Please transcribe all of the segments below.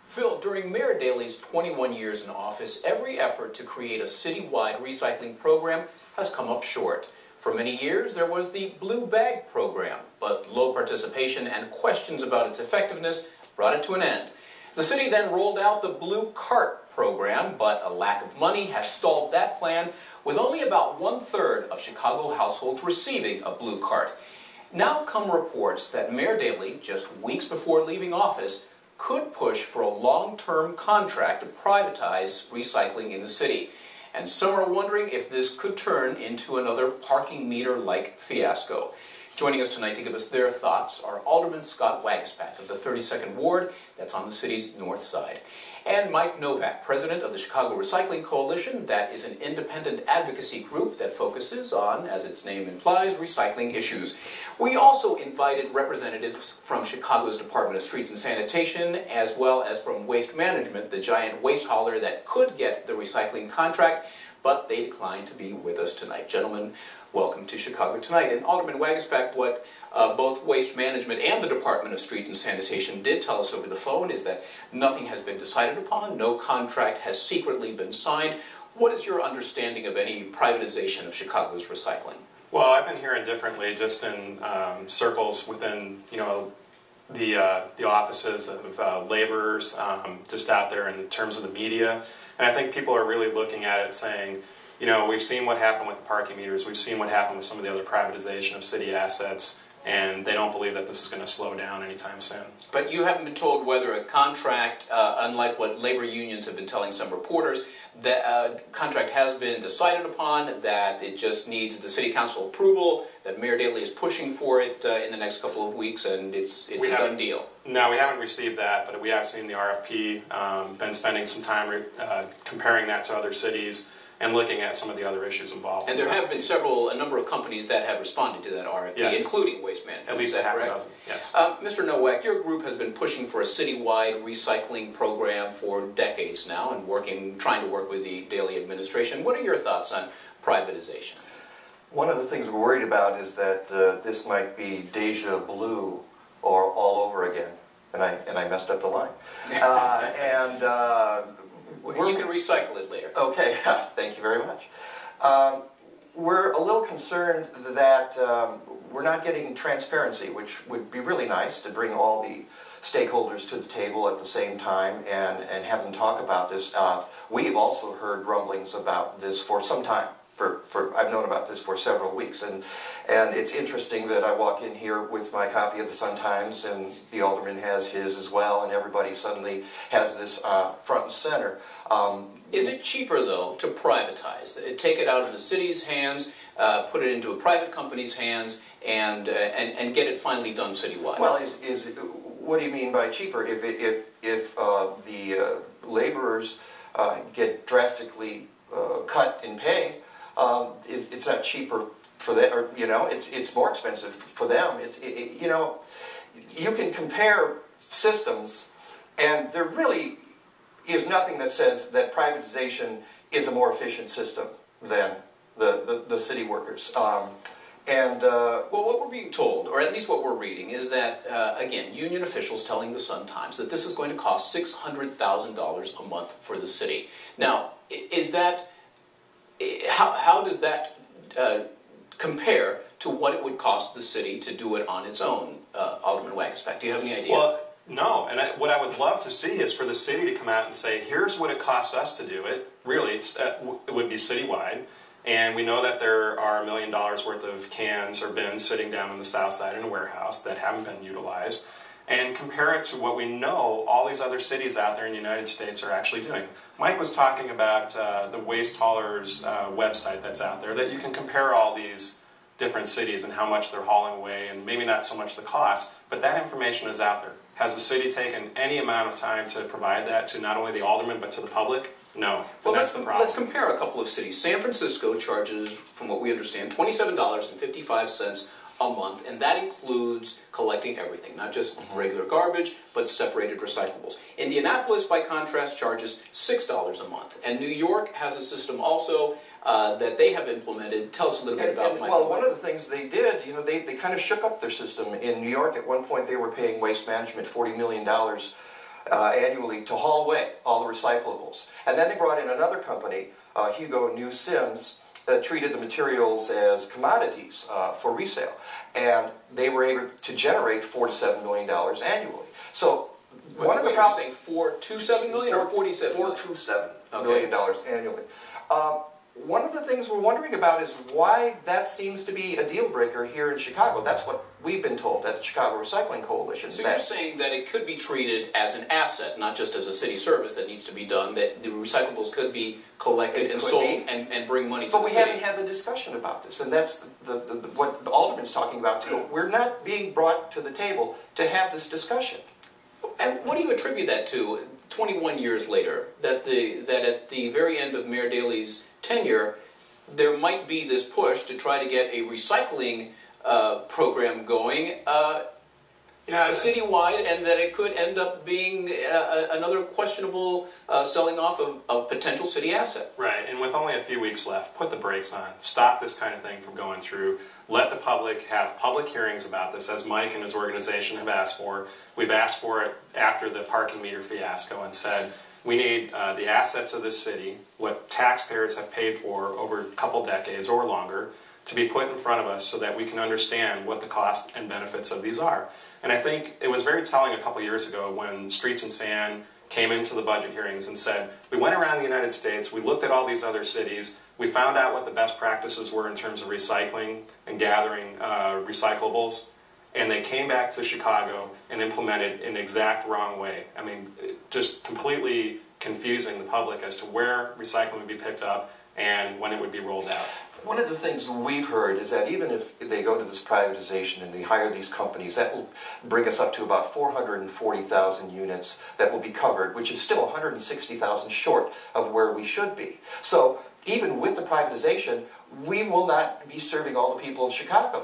Phil, during Mayor Daley's 21 years in office, every effort to create a citywide recycling program has come up short. For many years, there was the Blue Bag program, but low participation and questions about its effectiveness brought it to an end. The city then rolled out the Blue Cart program, but a lack of money has stalled that plan, with only about 1/3 of Chicago households receiving a Blue Cart. Now come reports that Mayor Daley, just weeks before leaving office, could push for a long-term contract to privatize recycling in the city. And some are wondering if this could turn into another parking meter-like fiasco. Joining us tonight to give us their thoughts are Alderman Scott Waguespack of the 32nd Ward, that's on the city's north side, and Mike Novak, president of the Chicago Recycling Coalition, that is an independent advocacy group that focuses on, as its name implies, recycling issues. We also invited representatives from Chicago's Department of Streets and Sanitation, as well as from Waste Management, the giant waste hauler that could get the recycling contract, but they declined to be with us tonight. Gentlemen, welcome to Chicago Tonight. And Alderman Waguespack, what both Waste Management and the Department of Street and Sanitation did tell us over the phone is that nothing has been decided upon, no contract has secretly been signed. What is your understanding of any privatization of Chicago's recycling? Well, I've been hearing differently just in circles within, the offices of laborers, just out there in terms of the media. And I think people are really looking at it saying, we've seen what happened with the parking meters, we've seen what happened with some of the other privatization of city assets, and they don't believe that this is going to slow down anytime soon. But you haven't been told whether a contract, unlike what labor unions have been telling some reporters, that a contract has been decided upon, that it just needs the city council approval, that Mayor Daley is pushing for it in the next couple of weeks, and it's a done deal. No, we haven't received that, but we have seen the RFP, been spending some time comparing that to other cities, and looking at some of the other issues involved. And there have been a number of companies that have responded to that RFP, yes, including Waste Management. At least a half a dozen, yes. Mr. Nowak, your group has been pushing for a citywide recycling program for decades now and trying to work with the Daley administration. What are your thoughts on privatization? One of the things we're worried about is that this might be deja blue or all over again. And I messed up the line. You can recycle it later. Okay, thank you very much. We're a little concerned that we're not getting transparency, which would be really nice to bring all the stakeholders to the table at the same time and have them talk about this. We've also heard rumblings about this for some time. I've known about this for several weeks, and it's interesting that I walk in here with my copy of the Sun-Times, and the alderman has his as well, and everybody suddenly has this front and center. Is it cheaper, though, to privatize? Take it out of the city's hands, put it into a private company's hands, and get it finally done citywide? Well, what do you mean by cheaper? If the laborers get drastically cut in pay, it's not cheaper for them, or it's more expensive for them. You can compare systems, and there really is nothing that says that privatization is a more efficient system than the city workers. Well, what we're being told, or at least what we're reading, is that, again, union officials telling the Sun-Times that this is going to cost $600,000 a month for the city. Now, how does that compare to what it would cost the city to do it on its own? Alderman Waguespack, do you have any idea? Well, no, and what I would love to see is for the city to come out and say, here's what it costs us to do it. Really, it would be citywide. And we know that there are $1 million worth of cans or bins sitting down on the south side in a warehouse that haven't been utilized. And compare it to what we know all these other cities out there in the United States are actually doing. Mike was talking about the waste haulers website that's out there, that you can compare all these different cities and how much they're hauling away, and maybe not so much the cost, but that information is out there. Has the city taken any amount of time to provide that to not only the aldermen but to the public? No. Well, that's the problem. Let's compare a couple of cities. San Francisco charges, from what we understand, $27.55 a month, and that includes collecting everything, not just regular garbage, but separated recyclables. Indianapolis, by contrast, charges $6 a month, and New York has a system also that they have implemented. Tell us a little bit about it. Well, one of the things they did, they kind of shook up their system. In New York, at one point, they were paying Waste Management $40 million annually to haul away all the recyclables. And then they brought in another company, Hugo New Sims, that treated the materials as commodities for resale. And they were able to generate $4 to $7 million annually. So one of the problems... You're saying 4 to 7 million or 47 million? 4 to $7 million annually. One of the things we're wondering about is why that seems to be a deal breaker here in Chicago. That's what we've been told at the Chicago Recycling Coalition. So you're saying that it could be treated as an asset, not just as a city service that needs to be done, that the recyclables could be collected and sold and bring money to the city. But we haven't had the discussion about this, and that's what the Alderman's talking about too. We're not being brought to the table to have this discussion. And what do you attribute that to, 21 years later, that at the very end of Mayor Daley's tenure, there might be this push to try to get a recycling program going citywide, and that it could end up being another questionable selling off of potential city asset. Right, and with only a few weeks left, put the brakes on. Stop this kind of thing from going through. Let the public have public hearings about this, as Mike and his organization have asked for. We've asked for it after the parking meter fiasco and said, we need the assets of this city, what taxpayers have paid for over a couple decades or longer, to be put in front of us so that we can understand what the cost and benefits of these are. And I think it was very telling a couple years ago when Streets and Sand came into the budget hearings and said, we went around the United States, we looked at all these other cities, we found out what the best practices were in terms of recycling and gathering recyclables, and they came back to Chicago and implemented an exact wrong way. I mean, just completely confusing the public as to where recycling would be picked up and when it would be rolled out. One of the things we've heard is that even if they go to this privatization and they hire these companies, that will bring us up to about 440,000 units that will be covered, which is still 160,000 short of where we should be. So even with the privatization, we will not be serving all the people in Chicago.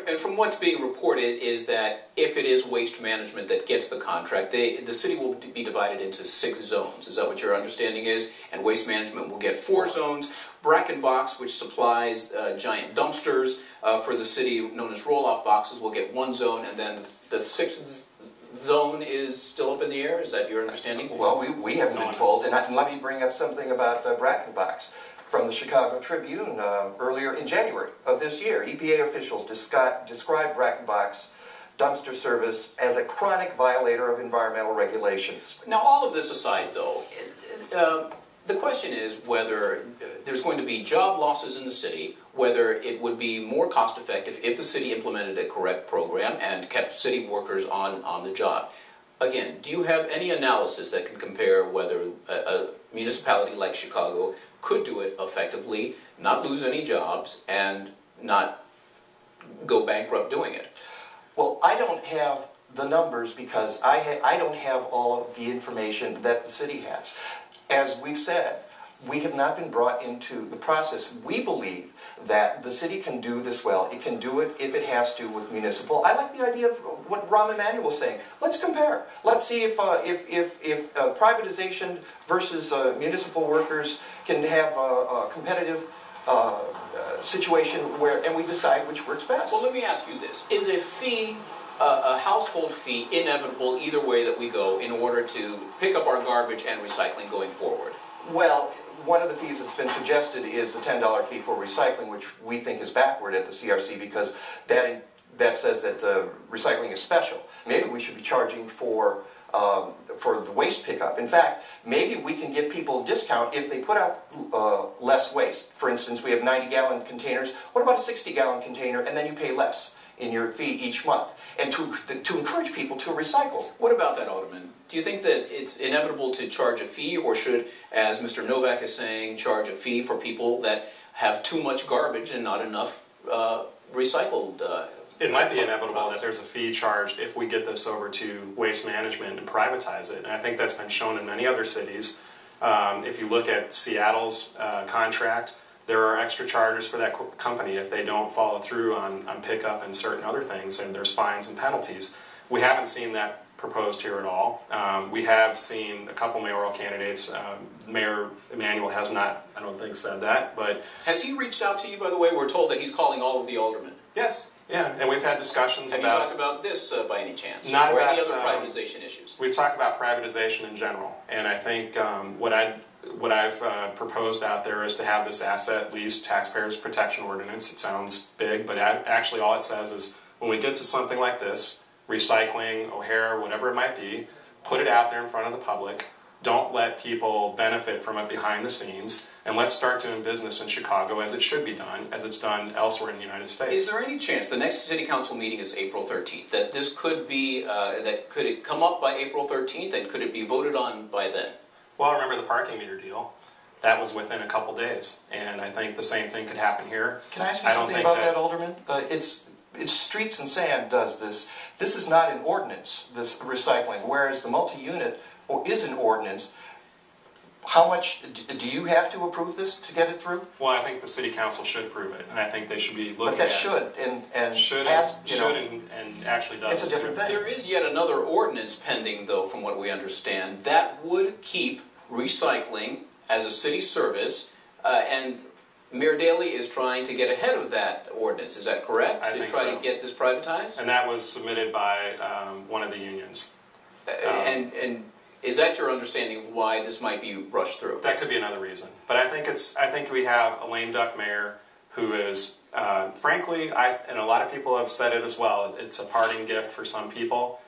And from what's being reported is that if it is waste management that gets the contract, the city will be divided into 6 zones. Is that what your understanding is? And waste management will get 4 zones. Bracken Box, which supplies giant dumpsters for the city, known as roll-off boxes, will get 1 zone, and then the 6th zone is still up in the air. Is that your understanding? Well, we haven't been told, and let me bring up something about Bracken Box. From the Chicago Tribune earlier in January of this year, EPA officials described Bracken Box dumpster service as a chronic violator of environmental regulations. Now, all of this aside, though, the question is whether there's going to be job losses in the city, whether it would be more cost-effective if the city implemented a correct program and kept city workers on the job. Again, do you have any analysis that can compare whether a municipality like Chicago could do it effectively, not lose any jobs, and not go bankrupt doing it? Well, I don't have the numbers because I don't have all of the information that the city has. As we've said, we have not been brought into the process. We believe that the city can do this well. It can do it if it has to with municipal. I like the idea of what Rahm Emanuel was saying. Let's compare. Let's see if privatization versus municipal workers can have a competitive situation and we decide which works best. Well, let me ask you this. Is a fee, a household fee, inevitable either way that we go in order to pick up our garbage and recycling going forward? Well, one of the fees that's been suggested is a $10 fee for recycling, which we think is backward at the CRC because that says that recycling is special. Maybe we should be charging for the waste pickup. In fact, maybe we can give people a discount if they put out less waste. For instance, we have 90-gallon containers. What about a 60-gallon container, and then you pay less in your fee each month, and to encourage people to recycle. What about that, Alderman? Do you think that it's inevitable to charge a fee, or should, as Mr. Novak is saying, charge a fee for people that have too much garbage and not enough recycled? It might be inevitable that there's a fee charged if we get this over to waste management and privatize it. And I think that's been shown in many other cities. If you look at Seattle's contract, there are extra charges for that company if they don't follow through on pickup and certain other things, and there's fines and penalties. We haven't seen that proposed here at all. We have seen a couple mayoral candidates. Mayor Emanuel has not, I don't think, said that, but... Has he reached out to you, by the way? We're told that he's calling all of the aldermen. Yes. Yeah, and we've had discussions Have about... you talked about this by any chance? Not or about, any other privatization issues? We've talked about privatization in general, and I think what I've proposed out there is to have this asset lease taxpayers protection ordinance. It sounds big, but actually all it says is when we get to something like this, recycling, O'Hare, whatever it might be, put it out there in front of the public. Don't let people benefit from it behind the scenes, and let's start doing business in Chicago as it should be done, as it's done elsewhere in the United States. Is there any chance, the next City Council meeting is April 13th, that this could be, could it come up by April 13th, and could it be voted on by then? Well, remember the parking meter deal? That was within a couple days, and I think the same thing could happen here. Can I ask you something about that, Alderman? It's Streets and Sand does this. This is not an ordinance, this recycling, whereas the multi-unit is an ordinance. How much, do you have to approve this to get it through? Well, I think the City Council should approve it, and I think they should be looking at it. But that should, and should and actually does. It's a different thing. There is yet another ordinance pending, though, from what we understand, that would keep recycling as a city service, and Mayor Daley is trying to get ahead of that ordinance. Is that correct? I think to try so. to get this privatized? And that was submitted by one of the unions. And is that your understanding of why this might be rushed through? That could be another reason. But I think we have a lame duck mayor who is, frankly, and a lot of people have said it as well, it's a parting gift for some people.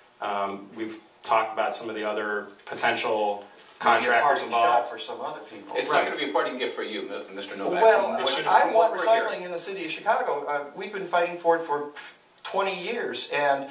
We've talked about some of the other potential contractors involved. For some other people. It's not going to be a parting gift for you, Mr. Novak. Well, I want recycling in the city of Chicago. We've been fighting for it for 20 years, and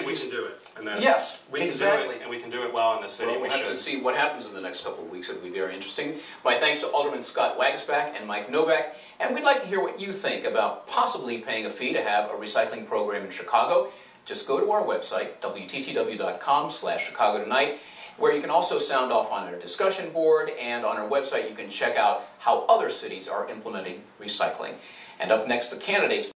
we can do it. And then yes, we can exactly. do it, and we can do it well in the city. Well, we'll have to see what happens in the next couple of weeks. It'll be very interesting. My thanks to Alderman Scott Waguespack and Mike Novak, and we'd like to hear what you think about possibly paying a fee to have a recycling program in Chicago. Just go to our website, WTTW.com/Chicago Tonight, where you can also sound off on our discussion board, and on our website you can check out how other cities are implementing recycling. And up next, the candidates